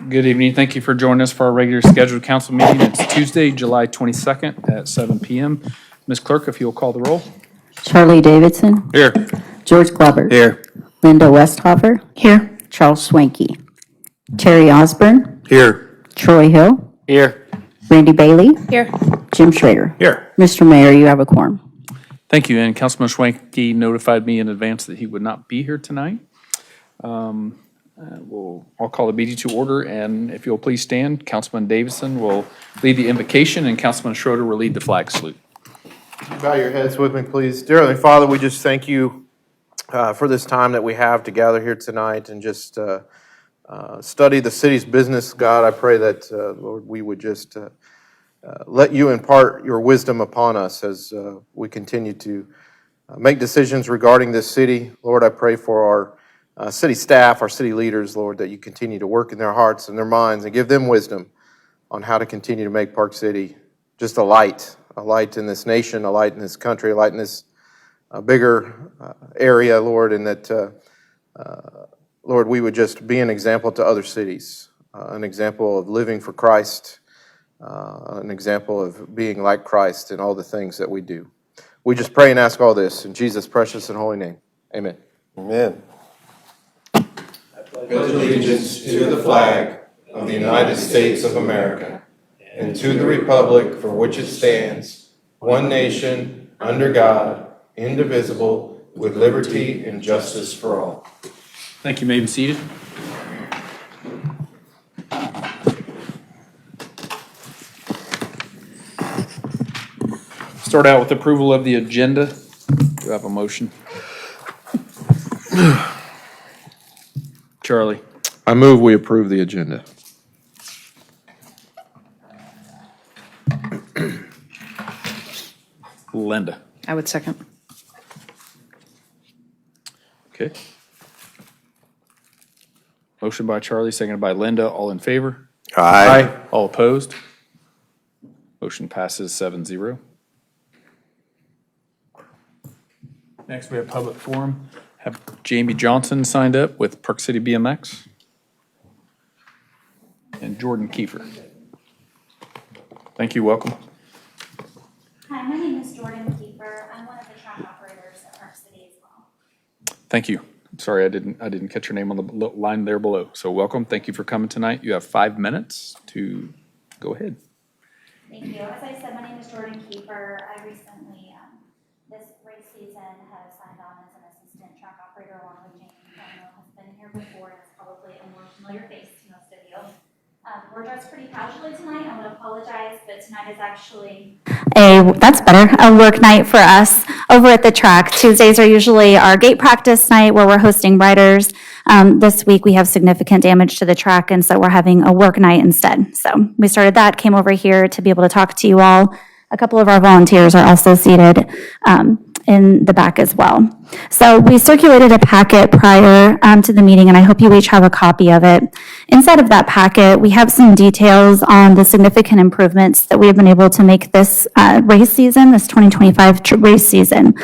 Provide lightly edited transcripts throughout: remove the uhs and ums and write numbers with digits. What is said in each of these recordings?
Good evening. Thank you for joining us for our regular scheduled council meeting. It's Tuesday, July 22nd at 7 p.m. Ms. Clerk, if you'll call the roll. Charlie Davidson. Here. George Glover. Here. Linda Westhofer. Here. Charles Swanky. Terry Osborne. Here. Troy Hill. Here. Randy Bailey. Here. Jim Schrader. Here. Mr. Mayor, you have a quorum. Thank you. And Councilman Schwanke notified me in advance that he would not be here tonight. I'll call the meeting to order, and if you'll please stand, Councilman Davidson will lead the invocation, and Councilman Schroeder will lead the flag salute. Bow your heads with me, please. Dear Heavenly Father, we just thank you for this time that we have to gather here tonight and just study the city's business. God, I pray that, Lord, we would just let you impart your wisdom upon us as we continue to make decisions regarding this city. Lord, I pray for our city staff, our city leaders, Lord, that you continue to work in their hearts and their minds and give them wisdom on how to continue to make Park City just a light in this nation, a light in this country, a light in this bigger area, Lord, and that, Lord, we would just be an example to other cities, an example of living for Christ, an example of being like Christ in all the things that we do. We just pray and ask all this in Jesus' precious and holy name. Amen. Amen. I pledge allegiance to the flag of the United States of America and to the republic for which it stands, one nation, under God, indivisible, with liberty and justice for all. Thank you. You may be seated. Start out with approval of the agenda. Do I have a motion? Charlie. I move we approve the agenda. Linda. I would second. Okay. Motion by Charlie, seconded by Linda. All in favor? Aye. All opposed? Motion passes 7-0. Next, we have public forum. Have Jamie Johnson signed up with Park City BMX. And Jordan Kiefer. Thank you. Welcome. Hi, my name is Jordan Kiefer. I'm one of the track operators at Park City as well. Thank you. I'm sorry I didn't catch your name on the line there below. So welcome. Thank you for coming tonight. You have 5 minutes to go ahead. Thank you. As I said, my name is Jordan Kiefer. I recently, this race season, have signed on as an assistant track operator along with Jamie, who I know has been here before and is probably a more familiar face to most of you. We're dressed pretty casually tonight. I want to apologize, but tonight is actually That's better, a work night for us over at the track. Tuesdays are usually our gate practice night where we're hosting riders. This week we have significant damage to the track, and so we're having a work night instead. So we started that, came over here to be able to talk to you all. A couple of our volunteers are also seated in the back as well. So we circulated a packet prior to the meeting, and I hope you each have a copy of it. Inside of that packet, we have some details on the significant improvements that we have been able to make this race season, this 2025 race season.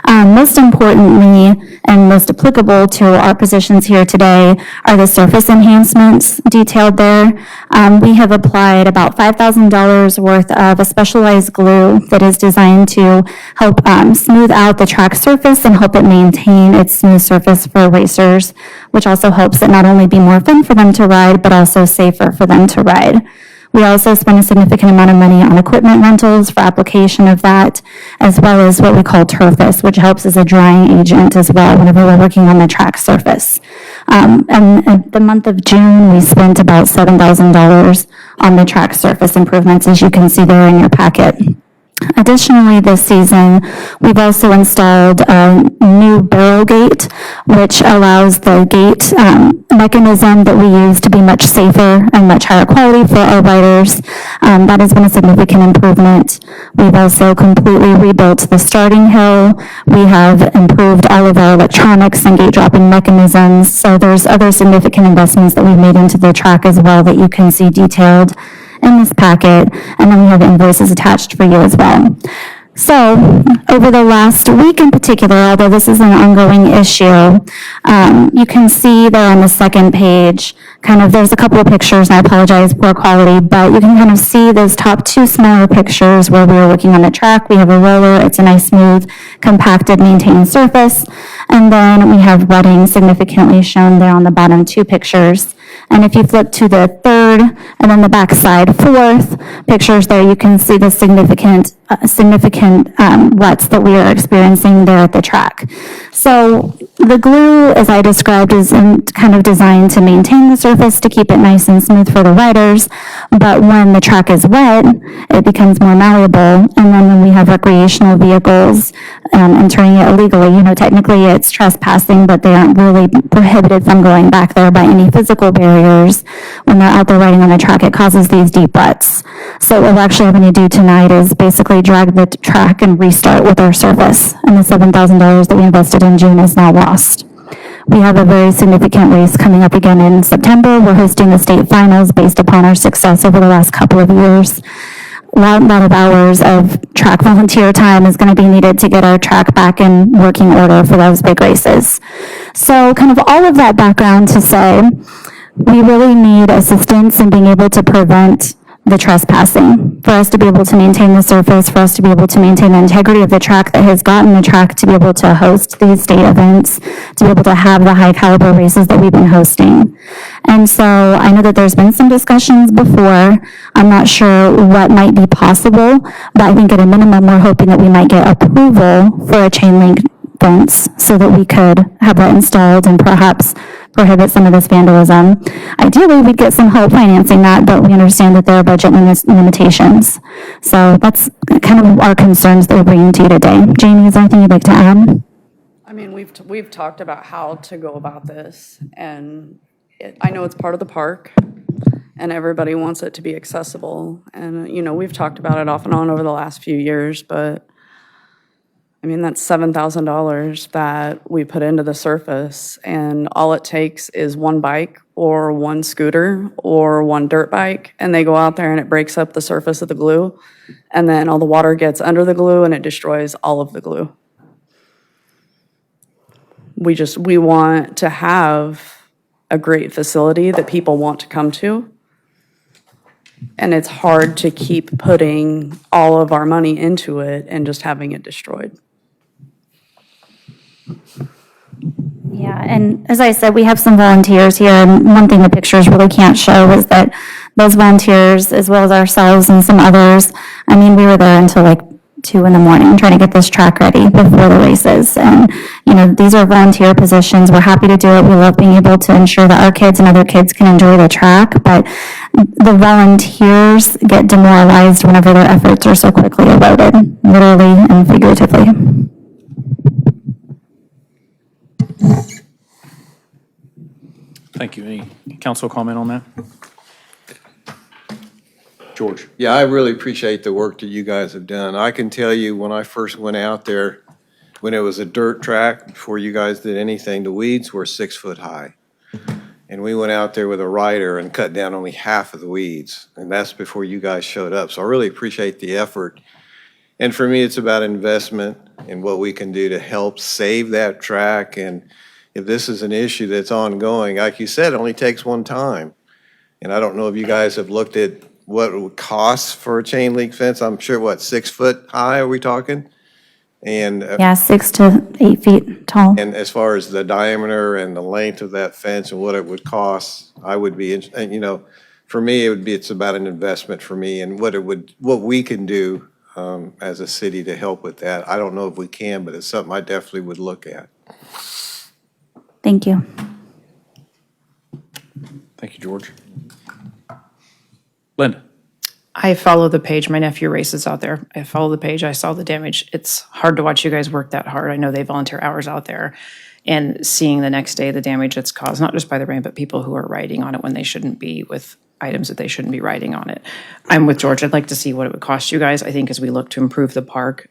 Most importantly, and most applicable to our positions here today, are the surface enhancements detailed there. We have applied about $5,000 worth of a specialized glue that is designed to help smooth out the track surface and help it maintain its smooth surface for racers, which also helps it not only be more fun for them to ride, but also safer for them to ride. We also spend a significant amount of money on equipment rentals for application of that, as well as what we call Turface, which helps as a drying agent as well whenever we're working on the track surface. And in the month of June, we spent about $7,000 on the track surface improvements, as you can see there in your packet. Additionally, this season, we've also installed a new barrel gate, which allows the gate mechanism that we use to be much safer and much higher quality for our riders. That has been a significant improvement. We've also completely rebuilt the starting hill. We have improved all of our electronics and gate dropping mechanisms. So there's other significant investments that we've made into the track as well that you can see detailed in this packet, and then we have invoices attached for you as well. So, over the last week in particular, although this is an ongoing issue, you can see there on the second page, kind of, there's a couple of pictures, and I apologize, poor quality, but you can kind of see those top two smaller pictures where we were working on the track. We have a roller, it's a nice, smooth, compacted, maintained surface. And then we have rutting significantly shown there on the bottom two pictures. And if you flip to the third and then the backside fourth pictures there, you can see the significant ruts that we are experiencing there at the track. So the glue, as I described, is kind of designed to maintain the surface, to keep it nice and smooth for the riders. But when the track is wet, it becomes more malleable. And then when we have recreational vehicles entering it illegally, technically it's trespassing, but they aren't really prohibited from going back there by any physical barriers. When they're out there riding on the track, it causes these deep ruts. So what we're actually having to do tonight is basically drag the track and restart with our surface. And the $7,000 that we invested in June is now lost. We have a very significant race coming up again in September. We're hosting the state finals based upon our success over the last couple of years. A lot of hours of track volunteer time is going to be needed to get our track back in working order for those big races. So kind of all of that background to say, we really need assistance in being able to prevent the trespassing, for us to be able to maintain the surface, for us to be able to maintain the integrity of the track that has gotten the track to be able to host these state events, to be able to have the high caliber races that we've been hosting. And so I know that there's been some discussions before. I'm not sure what might be possible, but I think at a minimum, we're hoping that we might get approval for a chain link fence so that we could have that installed and perhaps prohibit some of this vandalism. Ideally, we'd get some help financing that, but we understand that there are budget limitations. So that's kind of our concerns that we're bringing to you today. Jamie, is there anything you'd like to add? I mean, we've talked about how to go about this, and I know it's part of the park, and everybody wants it to be accessible. And, we've talked about it off and on over the last few years, but I mean, that's $7,000 that we put into the surface, and all it takes is one bike or one scooter or one dirt bike, and they go out there and it breaks up the surface of the glue, and then all the water gets under the glue and it destroys all of the glue. We want to have a great facility that people want to come to, and it's hard to keep putting all of our money into it and just having it destroyed. Yeah, and as I said, we have some volunteers here, and one thing the pictures really can't show is that those volunteers, as well as ourselves and some others, I mean, we were there until like 2 in the morning trying to get this track ready before the races. And, these are volunteer positions. We're happy to do it. We love being able to ensure that our kids and other kids can enjoy the track, but the volunteers get demoralized whenever their efforts are so quickly eroded, literally and figuratively. Thank you. Any council comment on that? George? Yeah, I really appreciate the work that you guys have done. I can tell you, when I first went out there, when it was a dirt track, before you guys did anything, the weeds were 6 foot high. And we went out there with a rider and cut down only half of the weeds. And that's before you guys showed up. So I really appreciate the effort. And for me, it's about investment in what we can do to help save that track. And if this is an issue that's ongoing, like you said, it only takes one time. And I don't know if you guys have looked at what it would cost for a chain link fence. I'm sure, 6 foot high are we talking? And Yeah, 6 to 8 feet tall. and as far as the diameter and the length of that fence and what it would cost, I would be, and for me, it's about an investment for me and what we can do as a city to help with that. I don't know if we can, but it's something I definitely would look at. Thank you. Thank you, George. Linda? I follow the page. My nephew races out there. I follow the page. I saw the damage. It's hard to watch you guys work that hard. I know they volunteer hours out there. And seeing the next day the damage that's caused, not just by the rain, but people who are riding on it when they shouldn't be, with items that they shouldn't be riding on it. I'm with George. I'd like to see what it would cost you guys. I think as we look to improve the park,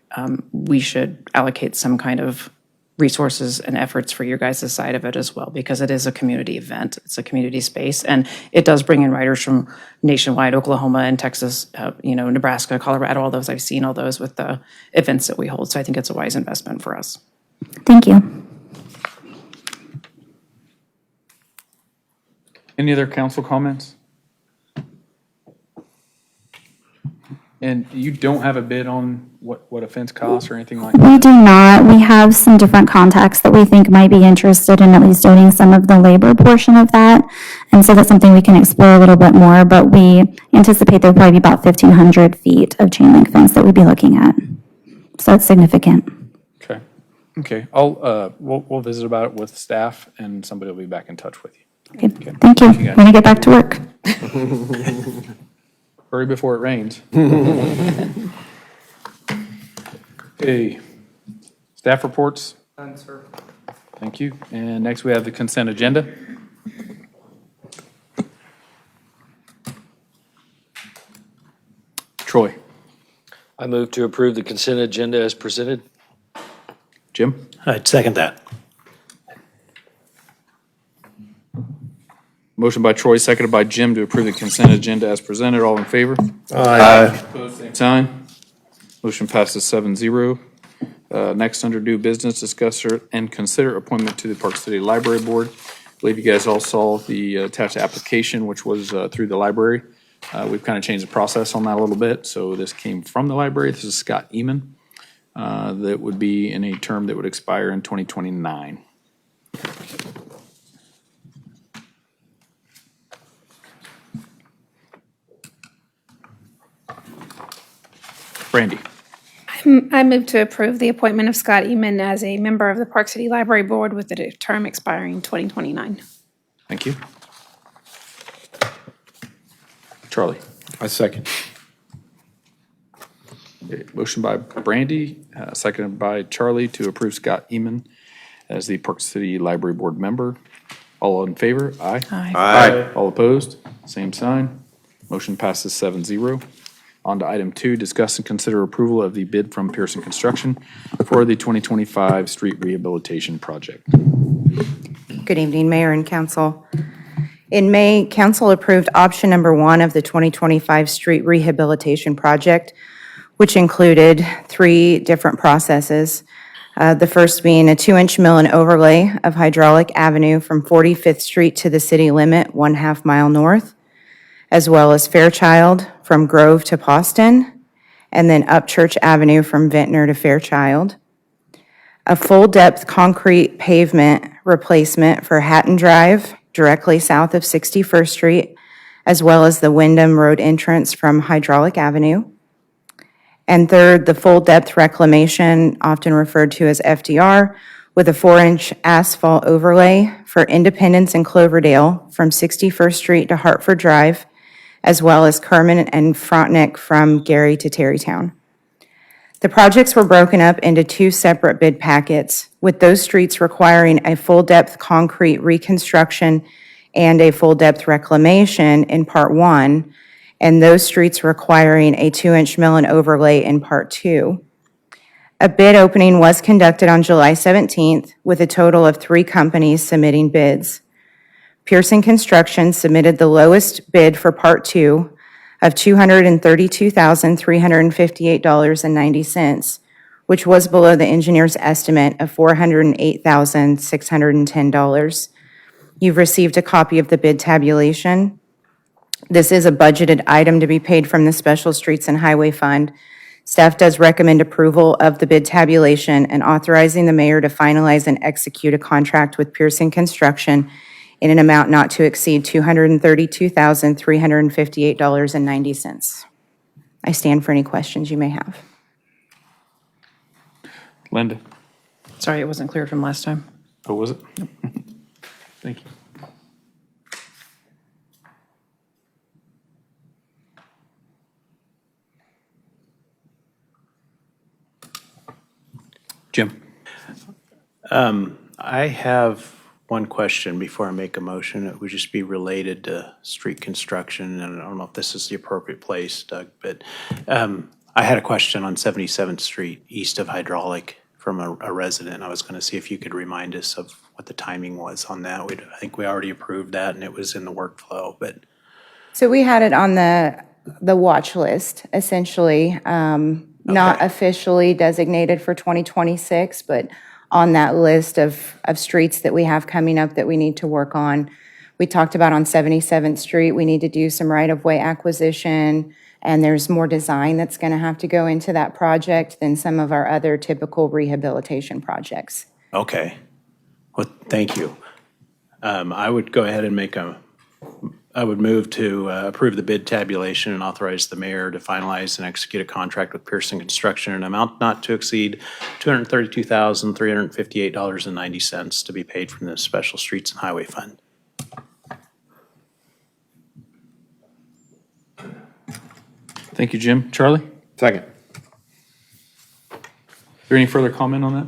we should allocate some kind of resources and efforts for your guys' side of it as well, because it is a community event. It's a community space, and it does bring in writers from nationwide, Oklahoma and Texas, Nebraska, Colorado, all those. I've seen all those with the events that we hold. So I think it's a wise investment for us. Thank you. Any other council comments? And you don't have a bid on what a fence costs or anything like that? We do not. We have some different contacts that we think might be interested in at least doing some of the labor portion of that. And so that's something we can explore a little bit more, but we anticipate there'll probably be about 1,500 feet of chain link fence that we'd be looking at. So it's significant. Okay. Okay. We'll visit about it with staff and somebody will be back in touch with you. Okay. Thank you. guys. Going to get back to work. Hurry before it rains. Okay. Staff reports? None, sir. Thank you. And next we have the consent agenda. Troy? I move to approve the consent agenda as presented. Jim? I'd second that. Motion by Troy, seconded by Jim to approve the consent agenda as presented. All in favor? Aye. Opposed, same sign. Motion passes 7-0. Next, under new business, discuss and consider appointment to the Park City Library Board. I believe you guys all saw the attached application, which was through the library. We've kind of changed the process on that a little bit. So this came from the library. This is Scott Eman. That would be in a term that would expire in 2029. Brandy? I move to approve the appointment of Scott Eman as a member of the Park City Library Board with a term expiring 2029. Thank you. Charlie? I second. Okay, motion by Brandy, seconded by Charlie to approve Scott Eman as the Park City Library Board member. All in favor? Aye. Aye. All opposed? Same sign. Motion passes 7-0. On to item 2, discuss and consider approval of the bid from Pearson Construction for the 2025 street rehabilitation project. Good evening, Mayor and Council. In May, Council approved option number 1 of the 2025 street rehabilitation project, which included 3 different processes. The first being a 2-inch mill and overlay of Hydraulic Avenue from 45th Street to the city limit, 1/2 mile north, as well as Fairchild from Grove to Poston, and then Upchurch Avenue from Ventnor to Fairchild. A full-depth concrete pavement replacement for Hatton Drive, directly south of 61st Street, as well as the Wyndham Road entrance from Hydraulic Avenue. And third, the full-depth reclamation, often referred to as FDR, with a 4-inch asphalt overlay for Independence and Cloverdale from 61st Street to Hartford Drive, as well as Kerman and Frontenac from Gary to Terrytown. The projects were broken up into 2 separate bid packets, with those streets requiring a full-depth concrete reconstruction and a full-depth reclamation in Part 1, and those streets requiring a 2-inch mill and overlay in Part 2. A bid opening was conducted on July 17th, with a total of 3 companies submitting bids. Pearson Construction submitted the lowest bid for Part 2 of $232,358.90, which was below the engineer's estimate of $408,610. You've received a copy of the bid tabulation. This is a budgeted item to be paid from the Special Streets and Highway Fund. Staff does recommend approval of the bid tabulation and authorizing the mayor to finalize and execute a contract with Pearson Construction in an amount not to exceed $232,358.90. I stand for any questions you may have. Linda? Sorry, it wasn't clear from last time. Oh, was it? Thank you. Jim? I have one question before I make a motion. It would just be related to street construction, and I don't know if this is the appropriate place, Doug, but I had a question on 77th Street, east of Hydraulic, from a resident. I was going to see if you could remind us of what the timing was on that. I think we already approved that and it was in the workflow, but So we had it on the watch list, essentially, not officially designated for 2026, but on that list of streets that we have coming up that we need to work on. We talked about on 77th Street, we need to do some right-of-way acquisition, and there's more design that's going to have to go into that project than some of our other typical rehabilitation projects. okay. Well, thank you. I would go ahead and I would move to approve the bid tabulation and authorize the mayor to finalize and execute a contract with Pearson Construction in an amount not to exceed $232,358.90 to be paid from the Special Streets and Highway Fund. Thank you, Jim. Charlie? Second. Is there any further comment on that?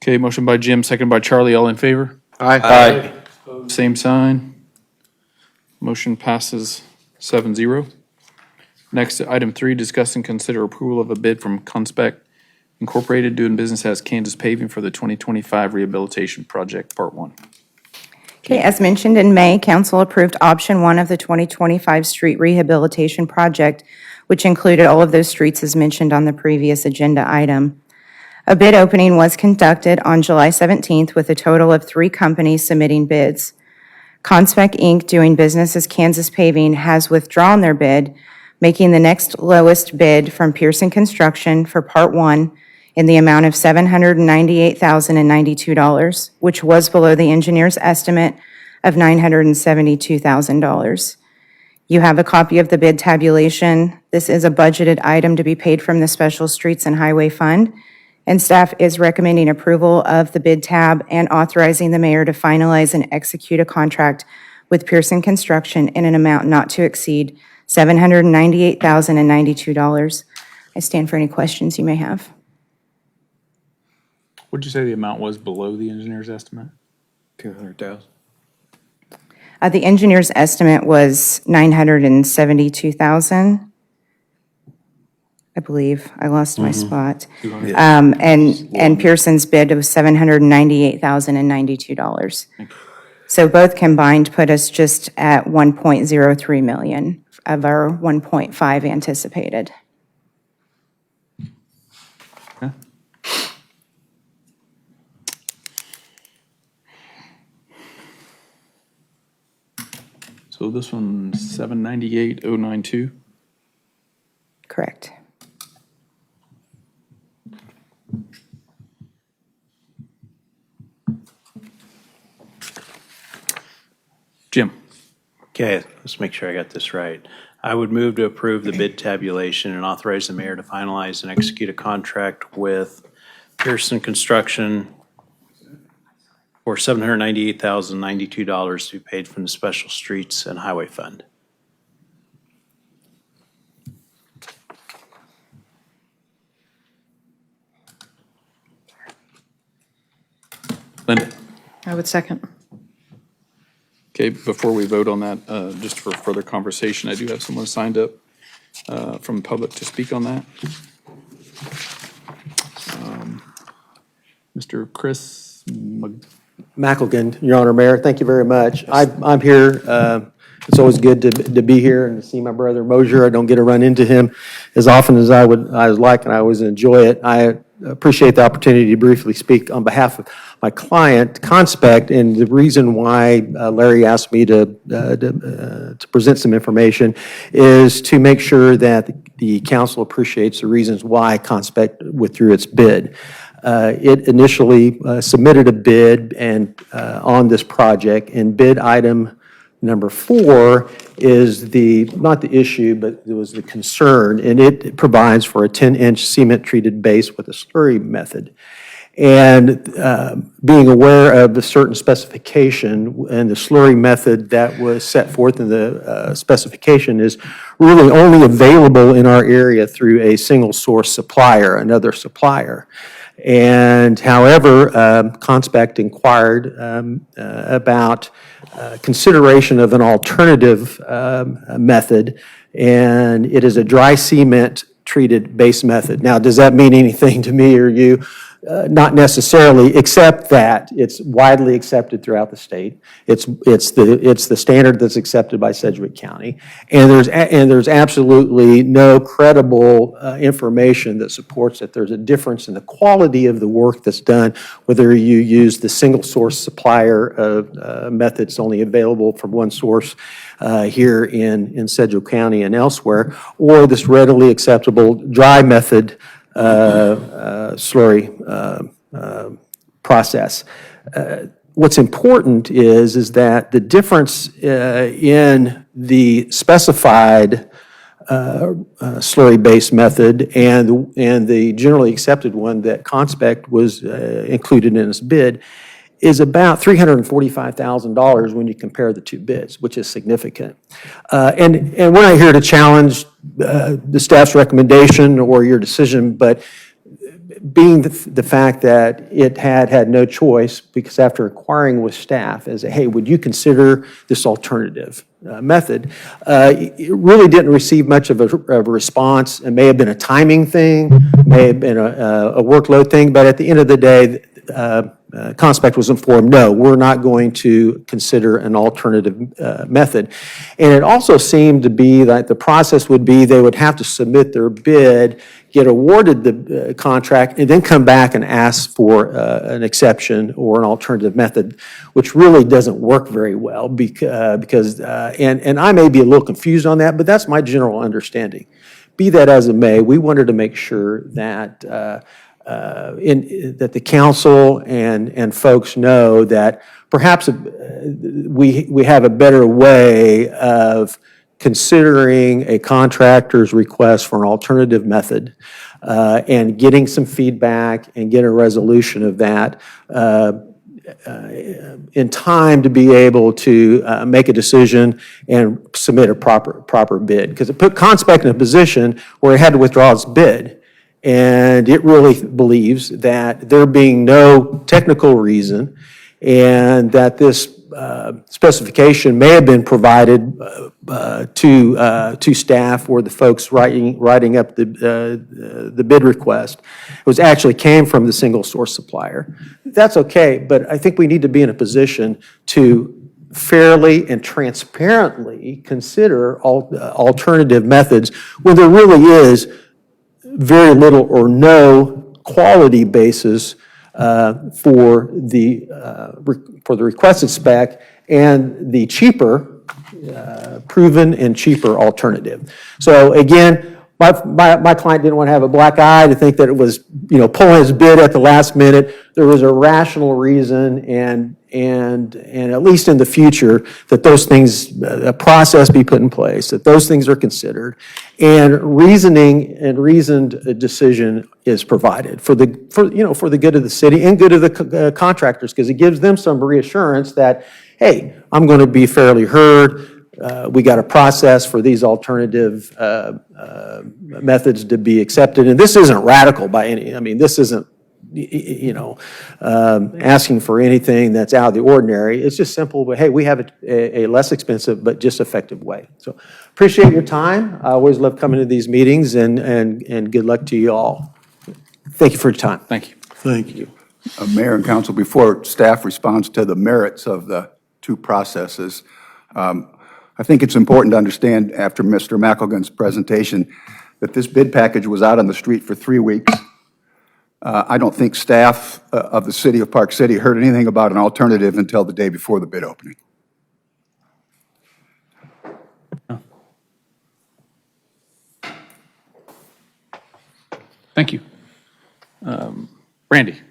Okay, motion by Jim, second by Charlie. All in favor? Aye. Same sign. Motion passes 7-0. Next, item 3, discuss and consider approval of a bid from Conspec Incorporated doing business as Kansas Paving for the 2025 Rehabilitation Project, Part 1. Okay, as mentioned in May, council approved option 1 of the 2025 street rehabilitation project, which included all of those streets as mentioned on the previous agenda item. A bid opening was conducted on July 17th with a total of 3 companies submitting bids. Conspec Inc., doing business as Kansas Paving, has withdrawn their bid, making the next lowest bid from Pearson Construction for Part 1 in the amount of $798,092, which was below the engineer's estimate of $972,000. You have a copy of the bid tabulation. This is a budgeted item to be paid from the Special Streets and Highway Fund, and staff is recommending approval of the bid tab and authorizing the mayor to finalize and execute a contract with Pearson Construction in an amount not to exceed $798,092. I stand for any questions you may have. What'd you say the amount was below the engineer's estimate? 200,000. The engineer's estimate was $972,000. I believe. I lost my spot. And Pearson's bid was $798,092. So both combined put us just at 1.03 million of our 1.5 anticipated. Okay. So this one's 798,092. Correct. Jim? Okay, let's make sure I got this right. I would move to approve the bid tabulation and authorize the mayor to finalize and execute a contract with Pearson Construction for $798,092 to be paid from the Special Streets and Highway Fund. Linda? I would second. Okay, before we vote on that, just for further conversation, I do have someone signed up from the public to speak on that. Mr. Chris McElgan, Your Honor, Mayor, thank you very much. I'm here, it's always good to be here and to see my brother Mosier. I don't get to run into him as often as I would like, and I always enjoy it. I appreciate the opportunity to briefly speak on behalf of my client, Conspec, and the reason why Larry asked me to present some information is to make sure that the council appreciates the reasons why Conspec withdrew its bid. It initially submitted a bid on this project, and bid item number 4 is not the issue, but it was the concern, and it provides for a 10-inch cement-treated base with a slurry method. And being aware of a certain specification and the slurry method that was set forth in the specification is really only available in our area through a single source supplier, another supplier. And however, Conspec inquired about consideration of an alternative method, and it is a dry cement treated base method. Now, does that mean anything to me or you? Not necessarily, except that it's widely accepted throughout the state. It's the standard that's accepted by Sedgwick County, and there's absolutely no credible information that supports that there's a difference in the quality of the work that's done, whether you use the single source supplier of methods only available from one source here in Sedgwick County and elsewhere, or this readily acceptable dry method slurry process. What's important is that the difference in the specified slurry-based method and the generally accepted one that Conspect was included in its bid is about $345,000 when you compare the two bids, which is significant. And we're not here to challenge the staff's recommendation or your decision, but being the fact that it had no choice, because after inquiring with staff, as, hey, would you consider this alternative method? It really didn't receive much of a response. It may have been a timing thing, may have been a workload thing, but at the end of the day, Conspect was informed, no, we're not going to consider an alternative method. And it also seemed to be that the process would be they would have to submit their bid, get awarded the contract, and then come back and ask for an exception or an alternative method, which really doesn't work very well because and I may be a little confused on that, but that's my general understanding. Be that as it may, we wanted to make sure that that the council and folks know that perhaps we have a better way of considering a contractor's request for an alternative method and getting some feedback and getting a resolution of that in time to be able to make a decision and submit a proper bid. Because it put Conspect in a position where it had to withdraw its bid. And it really believes that there being no technical reason and that this specification may have been provided to staff or the folks writing up the bid request. It was actually came from the single source supplier. That's okay, but I think we need to be in a position to fairly and transparently consider alternative methods when there really is very little or no quality basis for the requested spec and the cheaper, proven and cheaper alternative. So again, my client didn't want to have a black eye to think that it was, pulling his bid at the last minute. There was a rational reason and at least in the future that those things, a process be put in place, that those things are considered, and reasoning and reasoned decision is provided for the good of the city and good of the contractors, because it gives them some reassurance that, hey, I'm going to be fairly heard. We got a process for these alternative methods to be accepted, and this isn't radical by any. I mean, this isn't asking for anything that's out of the ordinary. It's just simple, but hey, we have a less expensive but just effective way. So appreciate your time. I always love coming to these meetings, and good luck to you all. Thank you for your time. Thank you. Thank you. Mayor and Council, before staff responds to the merits of the two processes, I think it's important to understand after Mr. McElgan's presentation that this bid package was out on the street for 3 weeks. I don't think staff of the city of Park City heard anything about an alternative until the day before the bid opening. Thank you. Randy.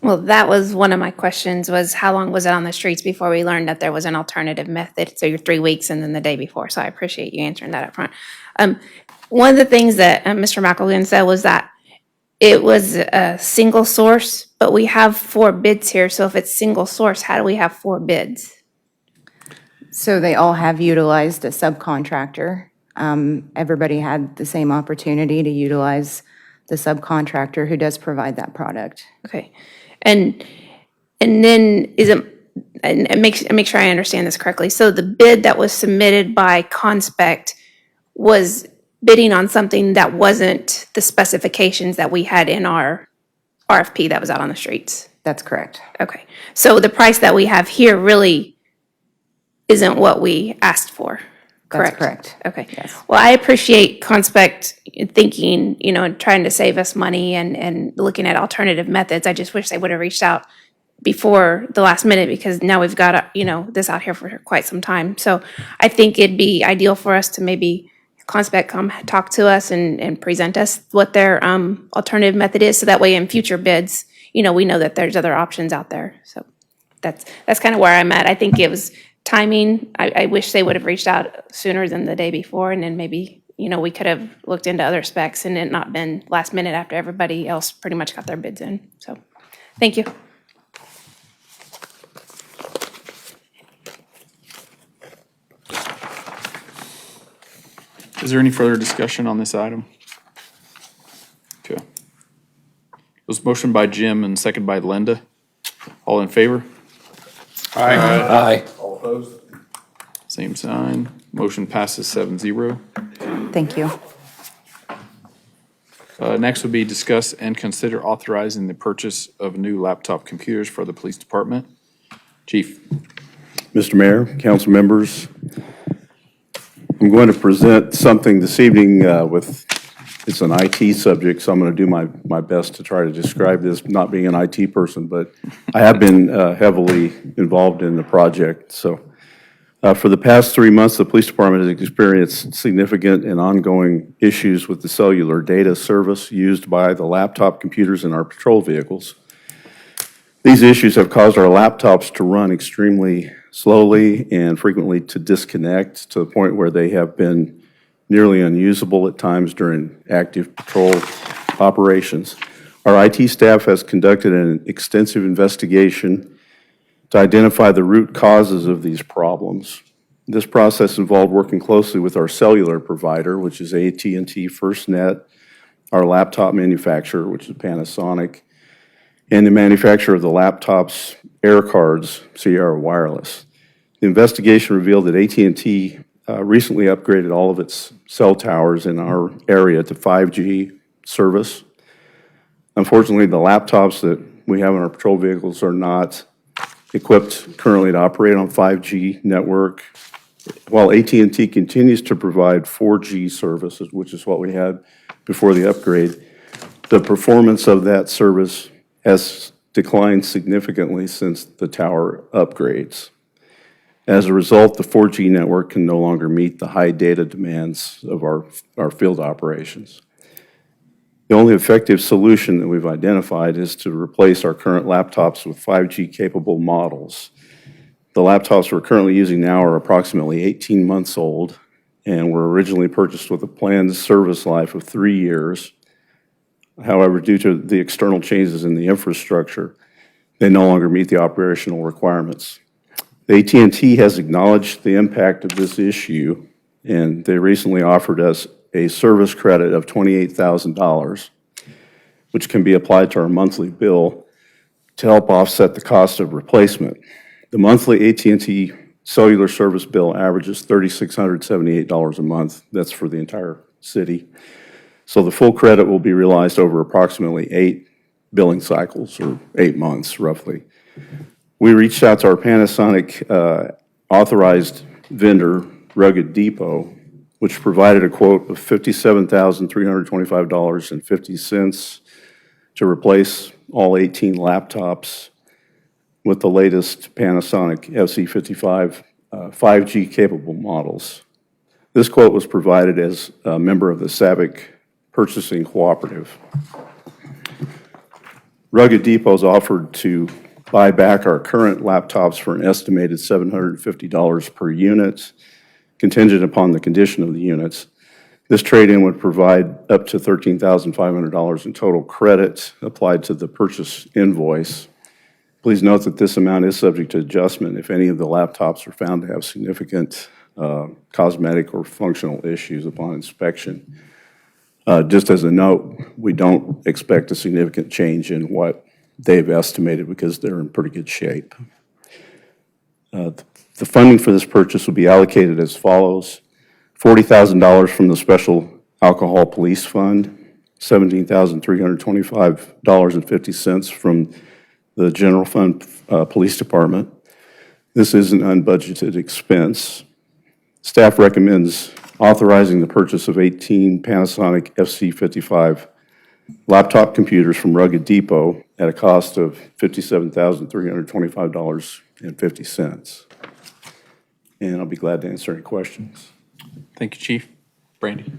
Well, that was one of my questions, was how long was it on the streets before we learned that there was an alternative method? So you're 3 weeks and then the day before. So I appreciate you answering that up front. One of the things that Mr. McElgan said was that it was a single source, but we have 4 bids here. So if it's single source, how do we have 4 bids? So they all have utilized a subcontractor. Everybody had the same opportunity to utilize the subcontractor who does provide that product. Okay. And then make sure I understand this correctly. So the bid that was submitted by Conspect was bidding on something that wasn't the specifications that we had in our RFP that was out on the streets. That's correct. Okay, so the price that we have here really isn't what we asked for, correct? That's correct. Okay. Well, I appreciate Conspect thinking, and trying to save us money and looking at alternative methods. I just wish they would have reached out before the last minute, because now we've got, this out here for quite some time. So I think it'd be ideal for us to maybe Conspect come talk to us and present us what their alternative method is, so that way in future bids, we know that there's other options out there. So that's kind of where I'm at. I think it was timing. I wish they would have reached out sooner than the day before, and then maybe, we could have looked into other specs and it not been last minute after everybody else pretty much got their bids in. So, thank you. Is there any further discussion on this item? Okay. It was motioned by Jim and seconded by Linda. All in favor? Aye. All opposed? Same sign. Motion passes 7-0. Thank you. Next would be discuss and consider authorizing the purchase of new laptop computers for the police department. Chief. Mr. Mayor, council members, I'm going to present something this evening it's an IT subject, so I'm going to do my best to try to describe this, not being an IT person, but I have been heavily involved in the project. So for the past 3 months, the police department has experienced significant and ongoing issues with the cellular data service used by the laptop computers in our patrol vehicles. These issues have caused our laptops to run extremely slowly and frequently to disconnect to the point where they have been nearly unusable at times during active patrol operations. Our IT staff has conducted an extensive investigation to identify the root causes of these problems. This process involved working closely with our cellular provider, which is AT&T FirstNet, our laptop manufacturer, which is Panasonic, and the manufacturer of the laptops, AirCards, Sierra Wireless. The investigation revealed that AT&T recently upgraded all of its cell towers in our area to 5G service. Unfortunately, the laptops that we have in our patrol vehicles are not equipped currently to operate on 5G network. While AT&T continues to provide 4G services, which is what we had before the upgrade, the performance of that service has declined significantly since the tower upgrades. As a result, the 4G network can no longer meet the high data demands of our field operations. The only effective solution that we've identified is to replace our current laptops with 5G capable models. The laptops we're currently using now are approximately 18 months old and were originally purchased with a planned service life of 3 years. However, due to the external changes in the infrastructure, they no longer meet the operational requirements. AT&T has acknowledged the impact of this issue, and they recently offered us a service credit of $28,000, which can be applied to our monthly bill to help offset the cost of replacement. The monthly AT&T cellular service bill averages $3,678 a month. That's for the entire city. So the full credit will be realized over approximately 8 billing cycles, or 8 months roughly. We reached out to our Panasonic authorized vendor, Rugged Depot, which provided a quote of $57,325.50 to replace all 18 laptops with the latest Panasonic FC55 5G capable models. This quote was provided as a member of the SAVIC Purchasing Cooperative. Rugged Depot's offered to buy back our current laptops for an estimated $750 per unit, contingent upon the condition of the units. This trade-in would provide up to $13,500 in total credit applied to the purchase invoice. Please note that this amount is subject to adjustment if any of the laptops are found to have significant cosmetic or functional issues upon inspection. Just as a note, we don't expect a significant change in what they've estimated because they're in pretty good shape. The funding for this purchase will be allocated as follows: $40,000 from the Special Alcohol Police Fund, $17,325.50 from the General Fund Police Department. This is an unbudgeted expense. Staff recommends authorizing the purchase of 18 Panasonic FC55 laptop computers from Rugged Depot at a cost of $57,325.50. And I'll be glad to answer any questions. Thank you, Chief. Brandy?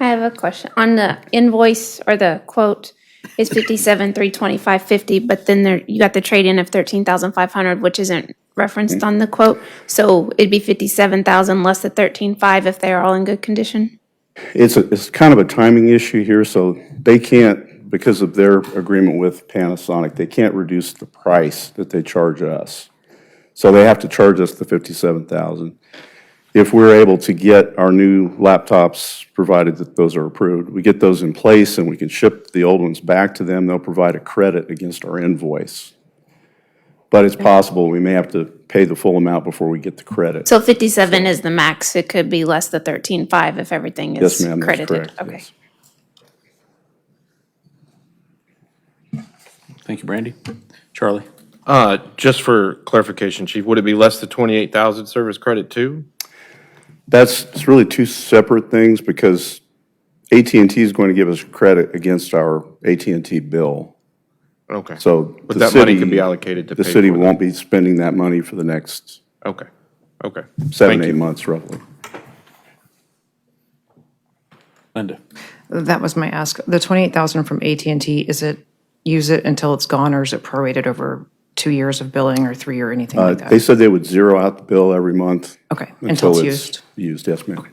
I have a question. On the invoice or the quote is 57,325.50, but then there, you got the trade-in of 13,500, which isn't referenced on the quote. So it'd be 57,000 less the 13,500 if they're all in good condition? It's kind of a timing issue here, so they can't, because of their agreement with Panasonic, they can't reduce the price that they charge us. So they have to charge us the $57,000. If we're able to get our new laptops, provided that those are approved, we get those in place and we can ship the old ones back to them, they'll provide a credit against our invoice. But it's possible we may have to pay the full amount before we get the credit. So 57 is the max. It could be less the 13,500 if everything Yes, is ma'am, that's credited. correct, Okay. yes. Thank you, Brandy. Charlie? Just for clarification, Chief, would it be less than 28,000 service credit too? It's really two separate things because AT&T is going to give us credit against our AT&T bill. Okay. So But the that money city- can be allocated to The pay city for that. won't be spending that money for the next Okay. 7, Thank 8 you. months roughly. Linda? That was my ask. The 28,000 from AT&T, is it use it until it's gone, or is it prorated over 2 years of billing or 3 or anything like that? They said they would zero out the bill every month. Okay, until it's used. Used, yes, ma'am.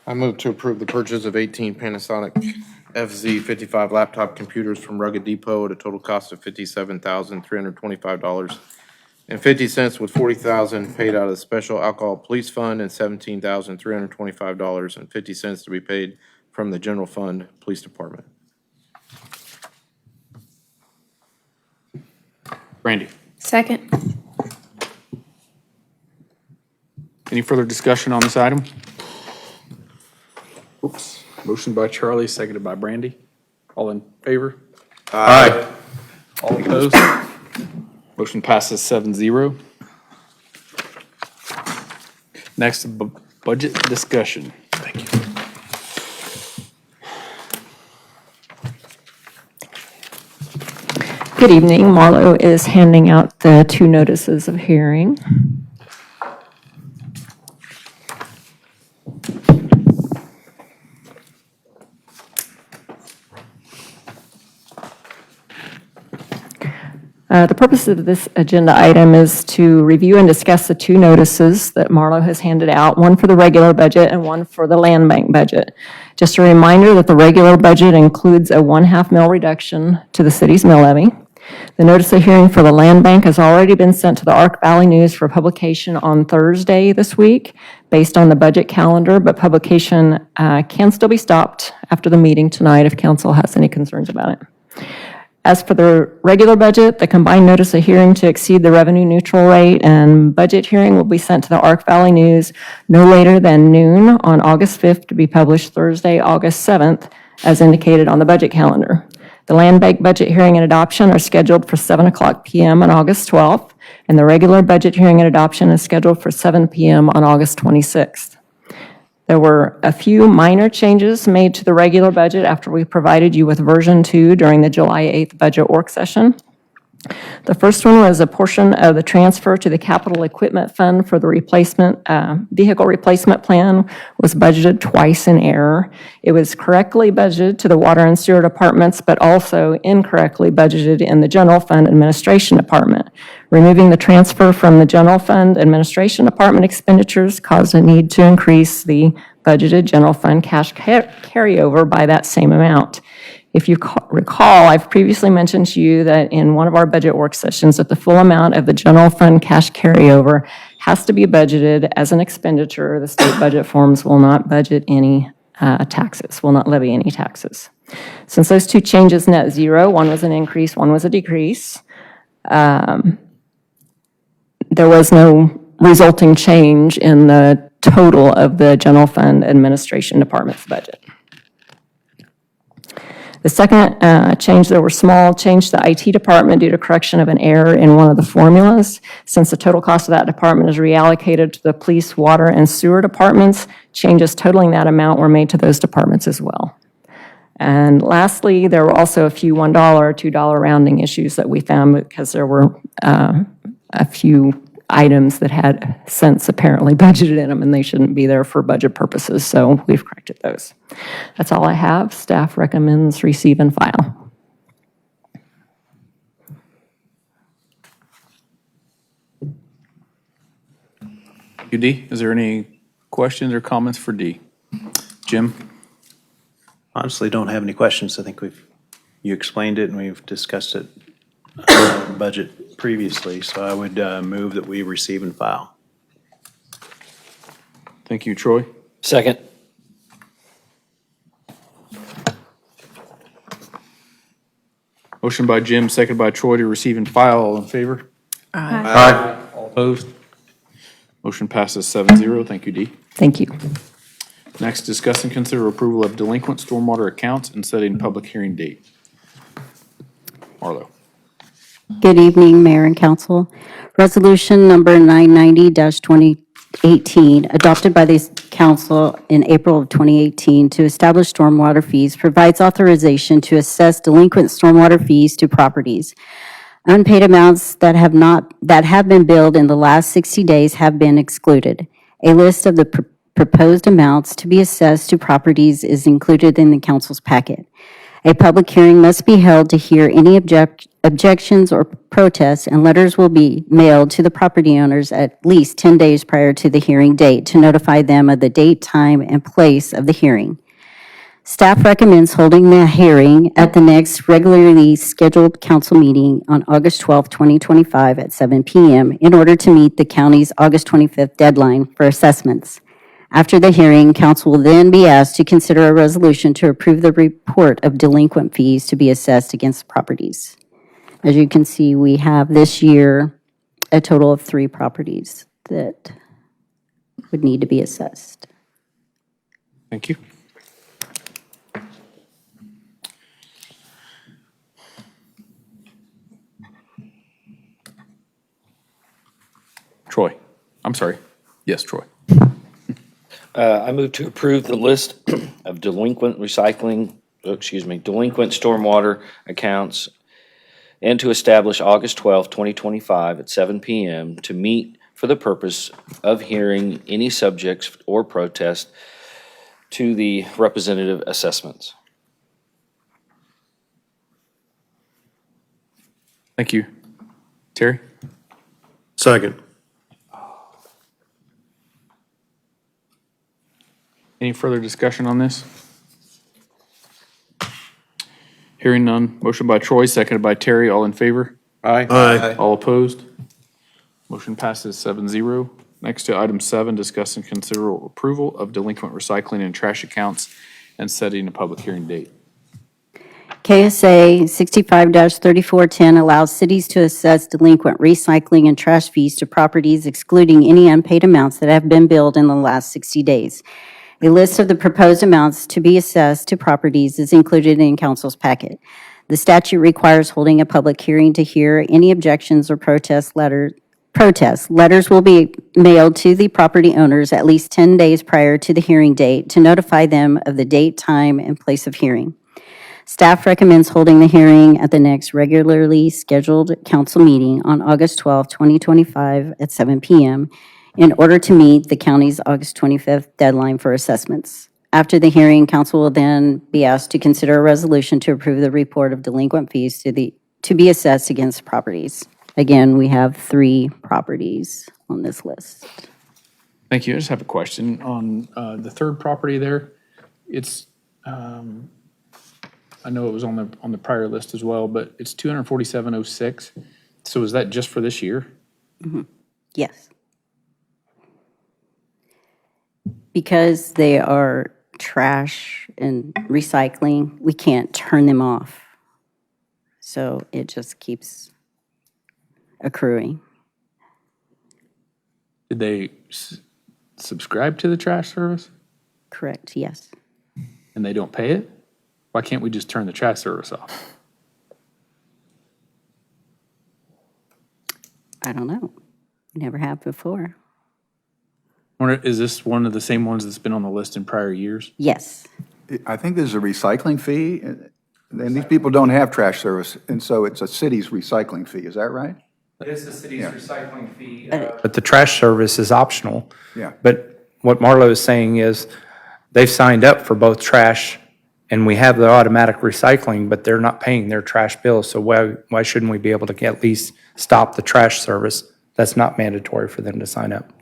I move to approve the purchase of 18 Panasonic FZ55 laptop computers from Rugged Depot at a total cost of $57,325.50, with $40,000 paid out of the Special Alcohol Police Fund and $17,325.50 to be paid from the General Fund Police Department. Brandy? Second. Any further discussion on this item? Oops. Motion by Charlie, seconded by Brandy. All in favor? Aye. All opposed? Motion passes 7-0. Next, budget discussion. Thank you. Good evening. Marlo is handing out the 2 notices of hearing. The purpose of this agenda item is to review and discuss the 2 notices that Marlo has handed out, one for the regular budget and one for the land bank budget. Just a reminder that the regular budget includes a 1/2 mil reduction to the city's mill levy. The notice of hearing for the land bank has already been sent to the Ark Valley News for publication on Thursday this week based on the budget calendar, but publication can still be stopped after the meeting tonight if council has any concerns about it. As for the regular budget, the combined notice of hearing to exceed the revenue neutral rate and budget hearing will be sent to the Ark Valley News no later than noon on August 5th to be published Thursday, August 7th, as indicated on the budget calendar. The land bank budget hearing and adoption are scheduled for 7:00 p.m. on August 12th, and the regular budget hearing and adoption is scheduled for 7 p.m. on August 26th. There were a few minor changes made to the regular budget after we provided you with version 2 during the July 8th budget work session. The first one was a portion of the transfer to the capital equipment fund for the vehicle replacement plan was budgeted twice in error. It was correctly budgeted to the water and sewer departments, but also incorrectly budgeted in the general fund administration department. Removing the transfer from the general fund administration department expenditures caused a need to increase the budgeted general fund cash carryover by that same amount. If you recall, I've previously mentioned to you that in one of our budget work sessions that the full amount of the general fund cash carryover has to be budgeted as an expenditure. The state budget forms will not budget any taxes, will not levy any taxes. Since those 2 changes net zero, one was an increase, one was a decrease, there was no resulting change in the total of the general fund administration department's budget. The second change, there were small change to the IT department due to correction of an error in one of the formulas. Since the total cost of that department is reallocated to the police, water, and sewer departments, changes totaling that amount were made to those departments as well. And lastly, there were also a few $1 or $2 rounding issues that we found because there were a few items that had cents apparently budgeted in them and they shouldn't be there for budget purposes, so we've corrected those. That's all I have. Staff recommends receive and file. You, D, is there any questions or comments for D? Jim? Honestly, don't have any questions. I think you explained it and we've discussed it budget previously, so I would move that we receive and file. Thank you, Troy. Second. Motion by Jim, second by Troy to receive and file. All in favor? Aye. All opposed? Motion passes 7-0. Thank you, D. Thank you. Next, discuss and consider approval of delinquent stormwater accounts and setting public hearing date. Marlo. Good evening, Mayor and Council. Resolution number 990-2018, adopted by the Council in April of 2018 to establish stormwater fees, provides authorization to assess delinquent stormwater fees to properties. Unpaid amounts that have been billed in the last 60 days have been excluded. A list of the proposed amounts to be assessed to properties is included in the Council's packet. A public hearing must be held to hear any objections or protests, and letters will be mailed to the property owners at least 10 days prior to the hearing date to notify them of the date, time, and place of the hearing. Staff recommends holding the hearing at the next regularly scheduled council meeting on August 12, 2025 at 7 p.m. in order to meet the county's August 25th deadline for assessments. After the hearing, council will then be asked to consider a resolution to approve the report of delinquent fees to be assessed against properties. As you can see, we have this year a total of 3 properties that would need to be assessed. Thank you. Troy. I'm sorry. Yes, Troy. I move to approve the list of delinquent stormwater accounts and to establish August 12, 2025 at 7 p.m. to meet for the purpose of hearing any subjects or protest to the representative assessments. Thank you. Terry? Second. Any further discussion on this? Hearing none. Motion by Troy, seconded by Terry. All in favor? Aye. Aye. All opposed? Motion passes 7-0. Next to item 7, discuss and consider approval of delinquent recycling and trash accounts and setting a public hearing date. KSA 65-3410 allows cities to assess delinquent recycling and trash fees to properties excluding any unpaid amounts that have been billed in the last 60 days. A list of the proposed amounts to be assessed to properties is included in council's packet. The statute requires holding a public hearing to hear any objections or protests. Letters will be mailed to the property owners at least 10 days prior to the hearing date to notify them of the date, time, and place of hearing. Staff recommends holding the hearing at the next regularly scheduled council meeting on August 12, 2025 at 7 p.m. in order to meet the county's August 25th deadline for assessments. After the hearing, council will then be asked to consider a resolution to approve the report of delinquent fees to be assessed against properties. Again, we have 3 properties on this list. Thank you. I just have a question on the third property there. It's, I know it was on the prior list as well, but it's 24706. So is that just for this year? Mm-hmm. Yes. Because they are trash and recycling, we can't turn them off. So it just keeps accruing. Did they subscribe to the trash service Correct, yes. and they don't pay it? Why can't we just turn the trash service off? I don't know. Never have before. Wonder, is this one of the same ones that's been on the list in prior years? Yes. I think there's a recycling fee, and these people don't have trash service, and so it's a city's recycling fee, is that right? It is the city's Yeah. recycling fee. But the trash service is optional. Yeah. But what Marlo is saying is, they've signed up for both trash, and we have the automatic recycling, but they're not paying their trash bills, so why shouldn't we be able to at least stop the trash service? That's not mandatory for them to sign up.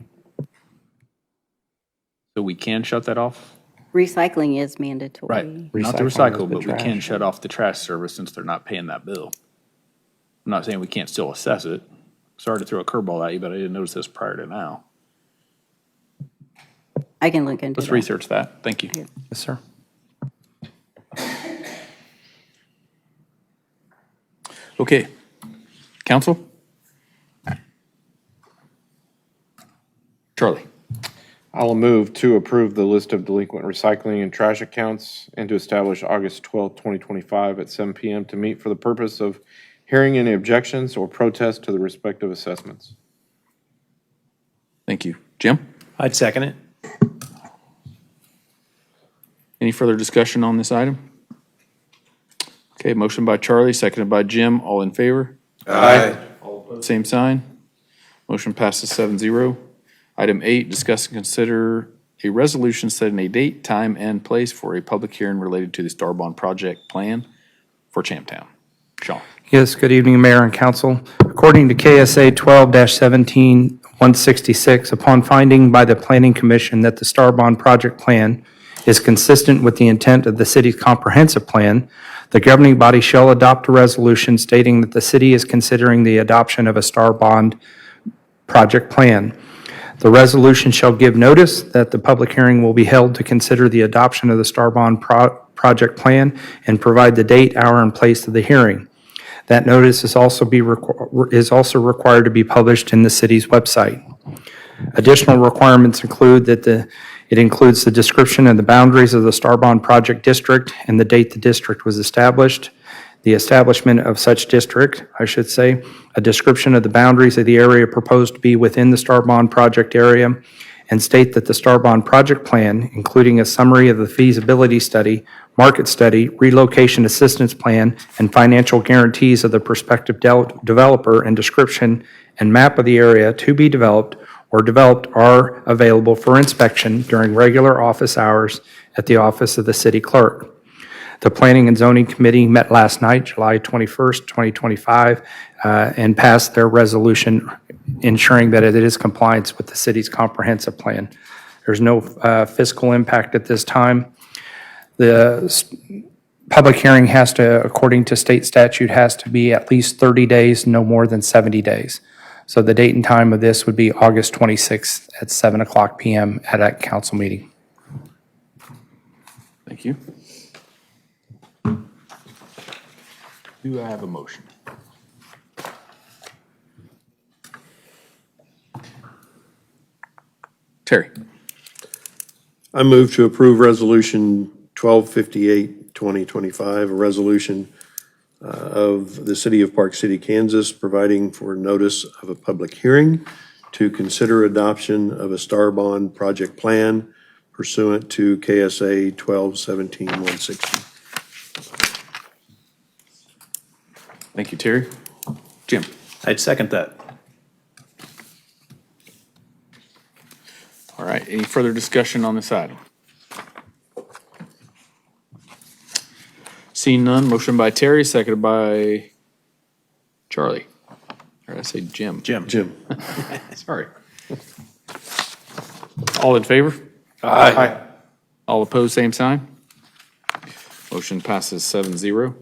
So we can shut that off? Recycling is mandatory. Right, not the Recycling is recycle, the but we can trash. shut off the trash service since they're not paying that bill. I'm not saying we can't still assess it. Sorry to throw a curveball at you, but I didn't notice this prior to now. I can look into that. Let's research that. Thank you. Yes, sir. Okay. Council? Charlie? I'll move to approve the list of delinquent recycling and trash accounts and to establish August 12th, 2025 at 7 PM to meet for the purpose of hearing any objections or protests to the respective assessments. Thank you. Jim? I'd second it. Any further discussion on this item? Okay, motion by Charlie, seconded by Jim. All in favor? Aye. All opposed, same sign. Motion passes 7-0. Item 8, discuss and consider a resolution setting a date, time, and place for a public hearing related to the Star Bond project plan for Champtown. Sean? Yes, good evening, Mayor and Council. According to KSA 12-17-166, upon finding by the Planning Commission that the Star Bond project plan is consistent with the intent of the city's comprehensive plan, the governing body shall adopt a resolution stating that the city is considering the adoption of a Star Bond project plan. The resolution shall give notice that the public hearing will be held to consider the adoption of the Star Bond project plan and provide the date, hour, and place of the hearing. That notice is also required to be published in the city's website. Additional requirements include that it includes the description and the boundaries of the Star Bond project district and the date the district was established, the establishment of such district, I should say, a description of the boundaries of the area proposed to be within the Star Bond project area, and state that the Star Bond project plan, including a summary of the feasibility study, market study, relocation assistance plan, and financial guarantees of the prospective developer and description and map of the area to be developed or developed are available for inspection during regular office hours at the office of the city clerk. The Planning and Zoning Committee met last night, July 21st, 2025, and passed their resolution ensuring that it is compliance with the city's comprehensive plan. There's no fiscal impact at this time. The public hearing has to, according to state statute, has to be at least 30 days, no more than 70 days. So the date and time of this would be August 26th at 7:00 PM at a council meeting. Thank you. Do I have a motion? Terry? I move to approve Resolution 1258, 2025, a resolution of the City of Park City, Kansas, providing for notice of a public hearing to consider adoption of a Star Bond project plan pursuant to KSA 12-17-160. Thank you, Terry. Jim? I'd second that. All right, any further discussion on this item? Seeing none, motion by Terry, seconded by Charlie. Or did I say Jim? Jim. Sorry. All in favor? Aye. All opposed, same sign. Motion passes 7-0.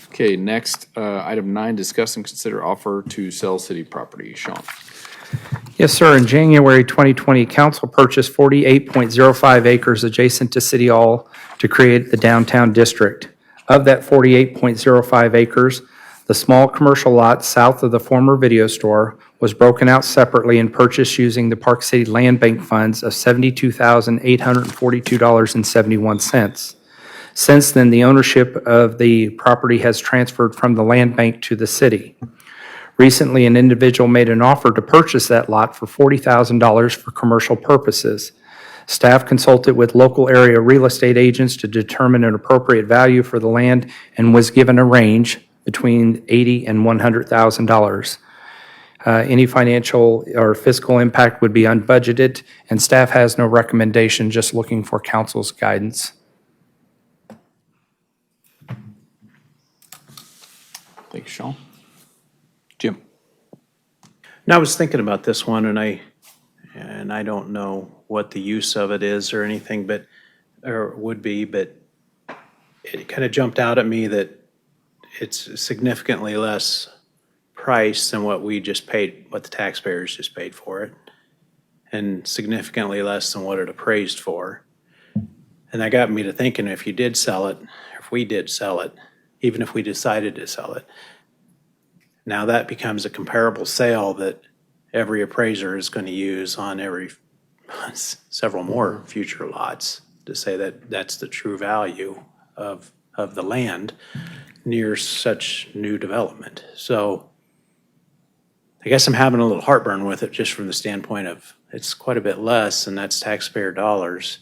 Okay, next, item 9, discuss and consider offer to sell city property. Sean? Yes, sir. In January 2020, council purchased 48.05 acres adjacent to City Hall to create the downtown district. Of that 48.05 acres, the The small commercial lot south of the former video store was broken out separately and purchased using the Park City Land Bank funds of $72,842.71. Since then, the ownership of the property has transferred from the land bank to the city. Recently, an individual made an offer to purchase that lot for $40,000 for commercial purposes. Staff consulted with local area real estate agents to determine an appropriate value for the land and was given a range between $80,000 and $100,000. Any financial or fiscal impact would be unbudgeted, and staff has no recommendation, just looking for council's guidance. Thank you, Sean. Jim? Now, I was thinking about this one, and I don't know what the use of it is or anything, or would be, but it kind of jumped out at me that it's significantly less price than what we just paid, what the taxpayers just paid for it, and significantly less than what it appraised for. And that got me to thinking, if you did sell it, if we did sell it, even if we decided to sell it, now that becomes a comparable sale that every appraiser is going to use on several more future lots to say that that's the true value of the land near such new development. So I guess I'm having a little heartburn with it just from the standpoint of it's quite a bit less, and that's taxpayer dollars.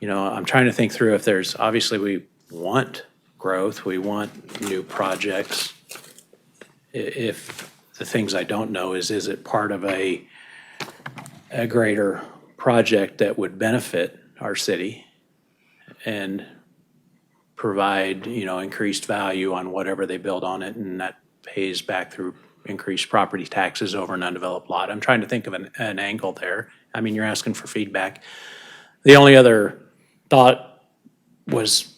You know, I'm trying to think through if there's, obviously we want growth, we want new projects. If the things I don't know is it part of a greater project that would benefit our city and provide, increased value on whatever they build on it, and that pays back through increased property taxes over an undeveloped lot. I'm trying to think of an angle there. I mean, you're asking for feedback. The only other thought was,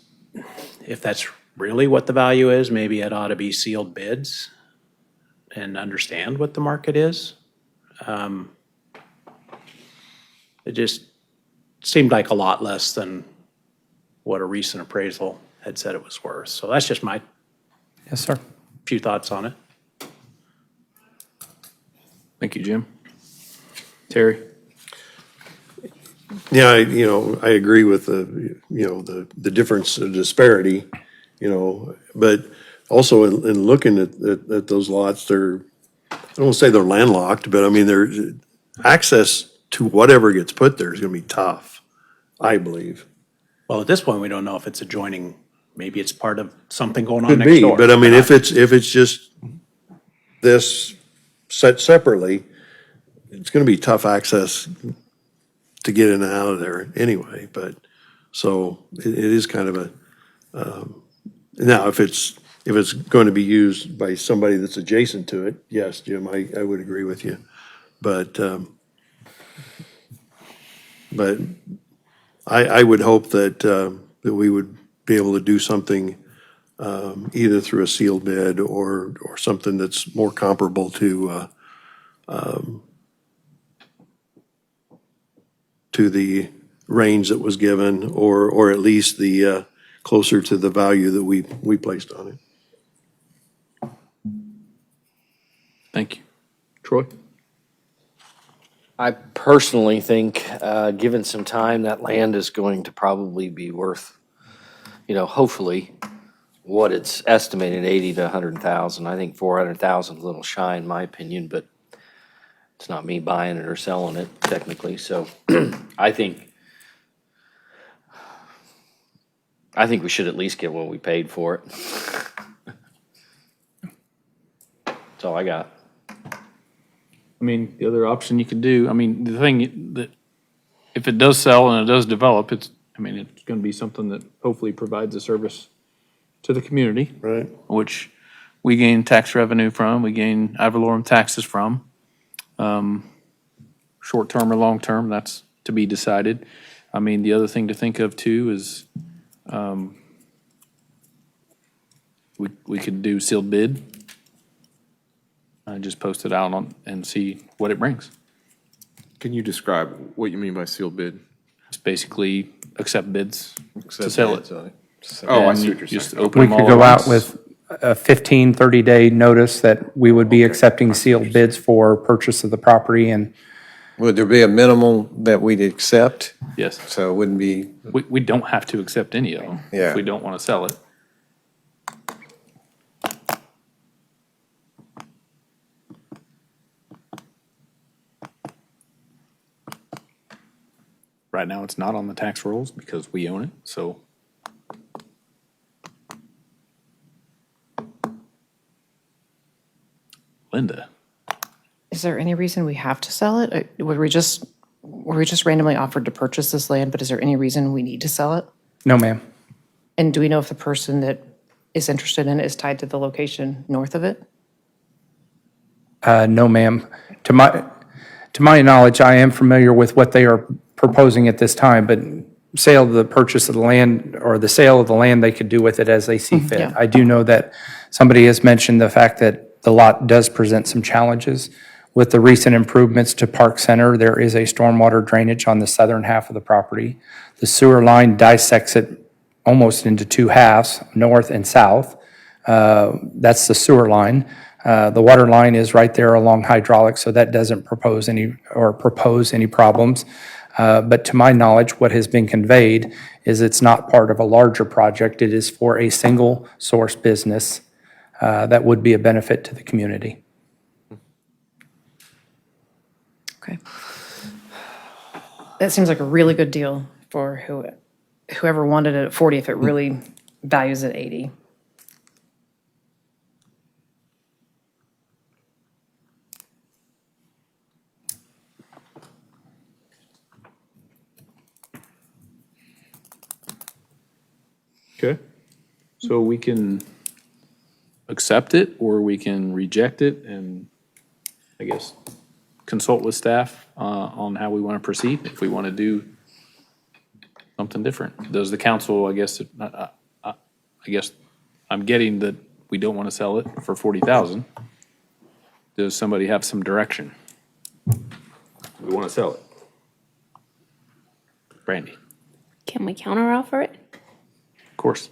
if that's really what the value is, maybe it ought to be sealed bids and understand what the market is. It just seemed like a lot less than what a recent appraisal had said it was worth. So that's just my Yes, sir. few thoughts on it. Thank you, Jim. Terry? Yeah, I agree with the difference, the disparity, but also in looking at those lots, I don't want to say they're landlocked, but I mean, they're access to whatever gets put there is going to be tough, I believe. Well, at this point, we don't know if it's adjoining, maybe it's part of something going on Could next be, door. but I mean, if it's just this set separately, it's going to be tough access to get in and out of there anyway, but, so it is kind of now, if it's going to be used by somebody that's adjacent to it, yes, Jim, I would agree with you. But I would hope that we would be able to do something either through a sealed bid or something that's more comparable to the range that was given, or at least the closer to the value that we placed on it. Thank you. Troy? I personally think, given some time, that land is going to probably be worth, hopefully, what it's estimated, 80 to 100,000. I think 400,000 is a little shy in my opinion, but it's not me buying it or selling it technically. So I think we should at least get what we paid for it. That's all I got. I mean, the other option you could do, the thing that, if it does sell and it does develop, it's going to be something that hopefully provides a service to the community. Right. Which we gain tax revenue from, we gain ad valorem taxes from. Short-term or long-term, that's to be decided. The other thing to think of too is, we could do sealed bid. Just post it out and see what it brings. Can you describe what you mean by sealed bid? It's basically accept bids to sell it. Oh, I see what you're Just saying. open We them could all go at out once. with a 15, 30-day notice that we would be accepting sealed bids for purchase of the property, and Would there be a minimum that we'd accept? Yes. So it wouldn't be, We don't have to accept any of them Yeah. if we don't want to sell it. Right now, it's not on the tax rolls because we own it, so. Linda, Is there any reason we have to sell it? Were we just randomly offered to purchase this land, but is there any reason we need to sell it? no, ma'am. And do we know if the person that is interested in it is tied to the location north of it? No, ma'am. To my knowledge, I am familiar with what they are proposing at this time, but the purchase of the land, or the sale of the land, they could do with it as they see fit. yeah. I do know that somebody has mentioned the fact that the lot does present some challenges. With the recent improvements to Park Center, there is a stormwater drainage on the southern half of the property. The sewer line dissects it almost into two halves, north and south. That's the sewer line. The water line is right there along hydraulics, so that doesn't propose any problems. But to my knowledge, what has been conveyed is it's not part of a larger project. It is for a single source business that would be a benefit to the community. Okay. That seems like a really good deal for whoever wanted it at 40 if it really values it 80. okay. So we can accept it or we can reject it and, I guess, consult with staff on how we want to proceed, if we want to do something different. Does the council, I guess I'm getting that we don't want to sell it for 40,000. Does somebody have some direction? We want to sell it. Brandy, Can we counteroffer it? of course.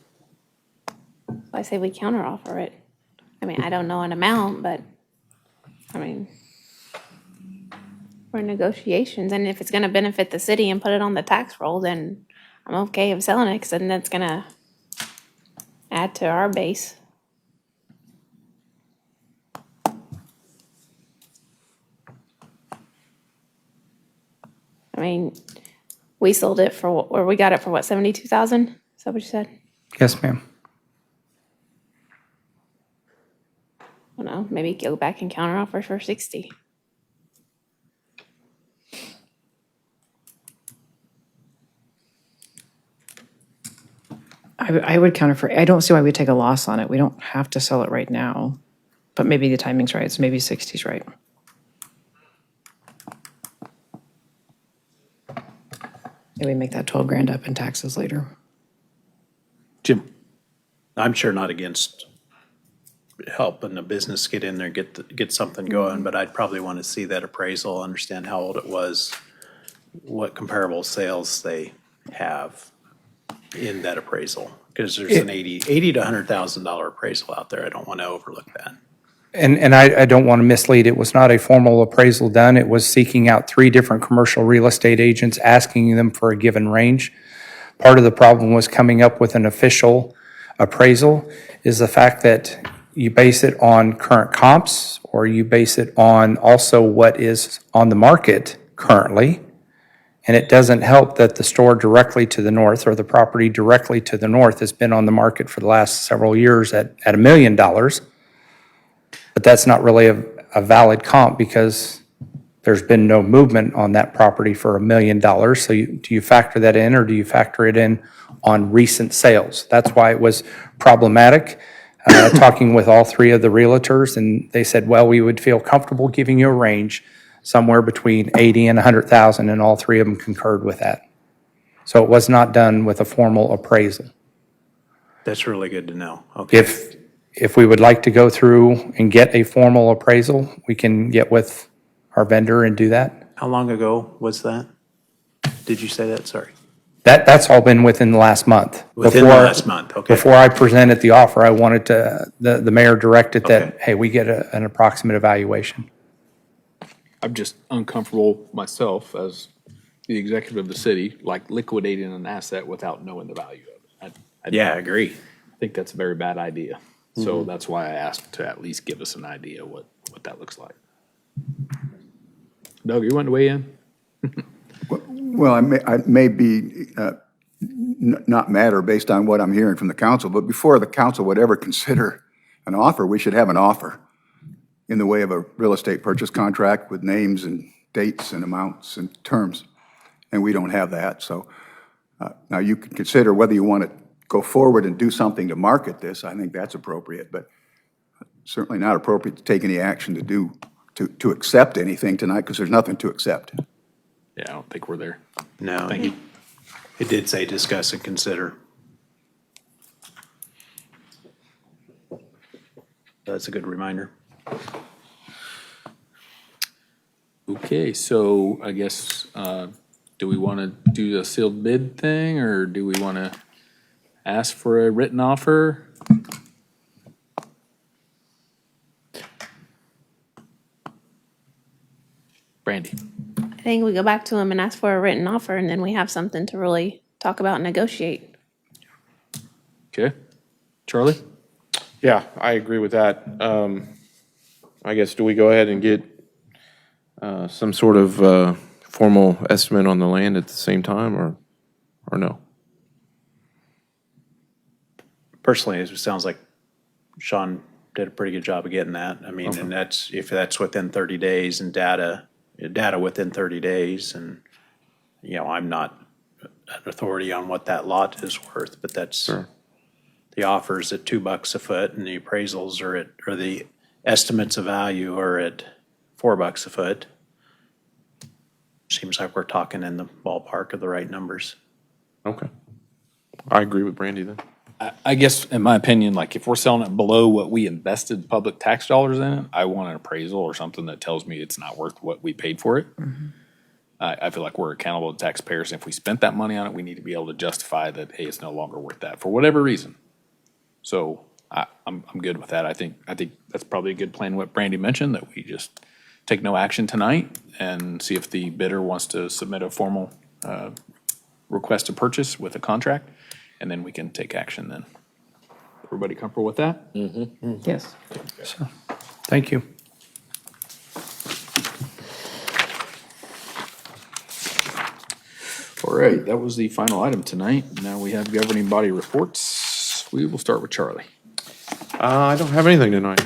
I say we counteroffer it. I mean, I don't know an amount, but, I mean, we're in negotiations, and if it's gonna benefit the city and put it on the tax roll, then I'm okay of selling it, because then that's gonna add to our base. I mean, we sold it for, or we got it for what, 72,000? Is that what you said? Yes, ma'am. I don't know, maybe go back and counteroffer for 60. I would counter for, I don't see why we take a loss on it. We don't have to sell it right now, but maybe the timing's right. So maybe 60's right. Maybe make that 12 grand up in taxes later. Jim? I'm sure not against helping a business get in there, get something going, but I'd probably want to see that appraisal, understand how old it was, what comparable sales they have in that appraisal. Because there's an $80 to $100,000 appraisal out there. I don't want to overlook that. And I don't want to mislead. It was not a formal appraisal done. It was seeking out 3 different commercial real estate agents, asking them for a given range. Part of the problem was coming up with an official appraisal is the fact that you base it on current comps, or you base it on also what is on the market currently. And it doesn't help that the store directly to the north, or the property directly to the north, has been on the market for the last several years at $1 million. But that's not really a valid comp, because there's been no movement on that property for $1 million. So do you factor that in, or do you factor it in on recent sales? That's why it was problematic. Talking with all 3 of the realtors, and they said, well, we would feel comfortable giving you a range somewhere between 80 and 100,000, and all 3 of them concurred with that. So it was not done with a formal appraisal. That's really good to know. Okay. If we would like to go through and get a formal appraisal, we can get with our vendor and do that. How long ago was that? Did you say that? Sorry. That's all been within the last month. Within the last month, okay. Before I presented the offer, I wanted to, the mayor directed that, hey, we get an approximate evaluation. I'm just uncomfortable myself as the executive of the city, like liquidating an asset without knowing the value of it. Yeah, I agree. I think that's a very bad idea. So that's why I asked to at least give us an idea what that looks like. Doug, you want to weigh in? Well, I may be not matter based on what I'm hearing from the council, but before the council would ever consider an offer, we should have an offer in the way of a real estate purchase contract with names and dates and amounts and terms. And we don't have that. So now you can consider whether you want to go forward and do something to market this. I think that's appropriate, but certainly not appropriate to take any action to accept anything tonight because there's nothing to accept. Yeah, I don't think we're there. No, Thank you. it did say discuss and consider. That's a good reminder. Okay, so I guess, do we want to do a sealed bid thing, or do we want to ask for a written offer? Brandy? I think we go back to them and ask for a written offer, and then we have something to really talk about and negotiate. Okay. Charlie? Yeah, I agree with that. I guess, do we go ahead and get some sort of formal estimate on the land at the same time, or no? Personally, it sounds like Sean did a pretty good job of getting that. I mean, and that's, if that's within 30 days and data within 30 days, and, you know, I'm not an authority on what that lot is worth, but that's, Sure. the offers at $2 a foot, and the appraisals or the estimates of value are at $4 a foot. Seems like we're talking in the ballpark of the right numbers. Okay. I agree with Brandy then. I guess, in my opinion, like, if we're selling it below what we invested public tax dollars in it, I want an appraisal or something that tells me it's not worth what we paid for it. I feel like we're accountable to taxpayers. If we spent that money on it, we need to be able to justify that, hey, it's no longer worth that, for whatever reason. So I'm good with that. I think that's probably a good plan, what Brandy mentioned, that we just take no action tonight and see if the bidder wants to submit a formal request to purchase with a contract, and then we can take action then. Everybody comfortable with that? Yes. So, thank you. All right, that was the final item tonight. Now we have governing body reports. We will start with Charlie. I don't have anything tonight.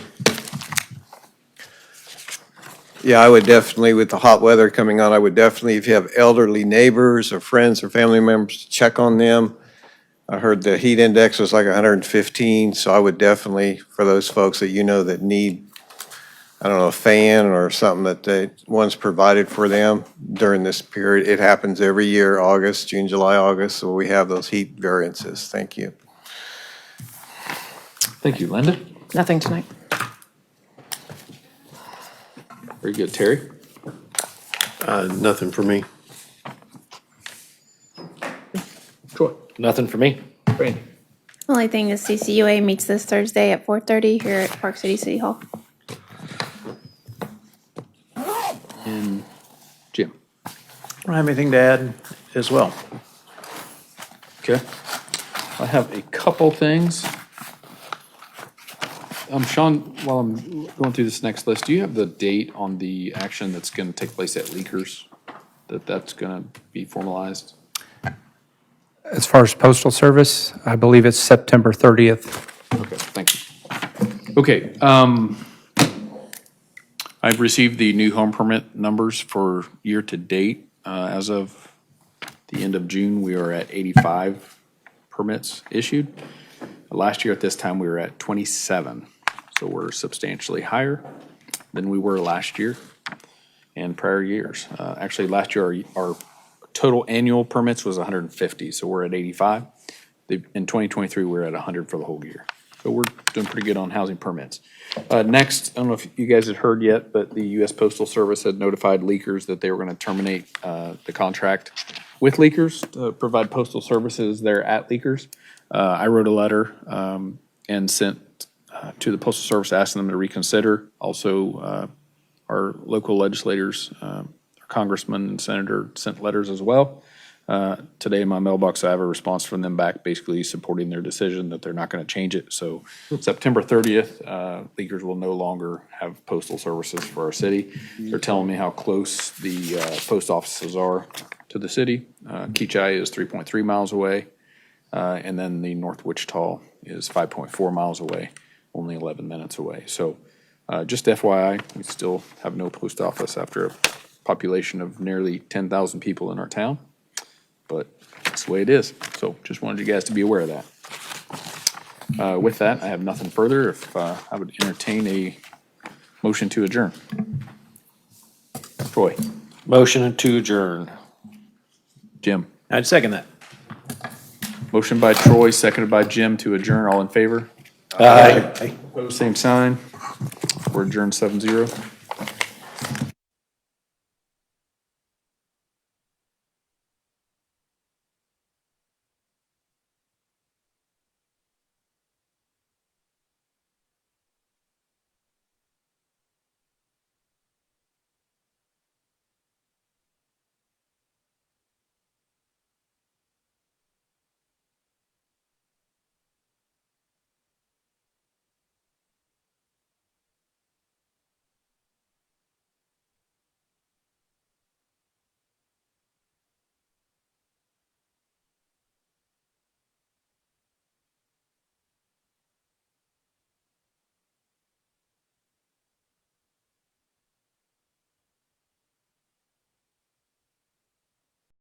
Yeah, I would definitely, with the hot weather coming on, I would definitely, if you have elderly neighbors or friends or family members, check on them. I heard the heat index was like 115, so I would definitely, for those folks that you know that need, I don't know, a fan or something that one's provided for them during this period. It happens every year, August, June, July, August, so we have those heat variances. Thank you. Thank you, Linda. Nothing tonight. Very good, Terry. Nothing for me. Troy. Nothing for me. Brandy. Only thing is CCUA meets this Thursday at 4:30 here at Park City City Hall. And Jim. I don't have anything to add as well. Okay. I have a couple things. Sean, while I'm going through this next list, do you have the date on the action that's going to take place at Leakers? That's going to be formalized? As far as postal service, I believe it's September 30th. Okay, thank you. Okay, I've received the new home permit numbers for year-to-date. As of the end of June, we are at 85 permits issued. Last year at this time, we were at 27. So we're substantially higher than we were last year and prior years. Actually, last year, our total annual permits was 150, so we're at 85. In 2023, we were at 100 for the whole year. So we're doing pretty good on housing permits. Next, I don't know if you guys had heard yet, but the U.S. Postal Service had notified leakers that they were going to terminate the contract with leakers to provide postal services there at leakers. I wrote a letter and sent to the Postal Service asking them to reconsider. Also, our local legislators, our congressman and senator sent letters as well. Today in my mailbox, I have a response from them back basically supporting their decision that they're not going to change it. So September 30th, leakers will no longer have postal services for our city. They're telling me how close the post offices are to the city. Keachai is 3.3 miles away, and then the North Wichita is 5.4 miles away, only 11 minutes away. So just FYI, we still have no post office after a population of nearly 10,000 people in our town. But that's the way it is. So just wanted you guys to be aware of that. With that, I have nothing further. If I would entertain a motion to adjourn. Troy. Motion to adjourn. Jim. I'd second that. Motion by Troy, seconded by Jim to adjourn. All in favor? Aye. Opposed, same sign. We're adjourned 7-0.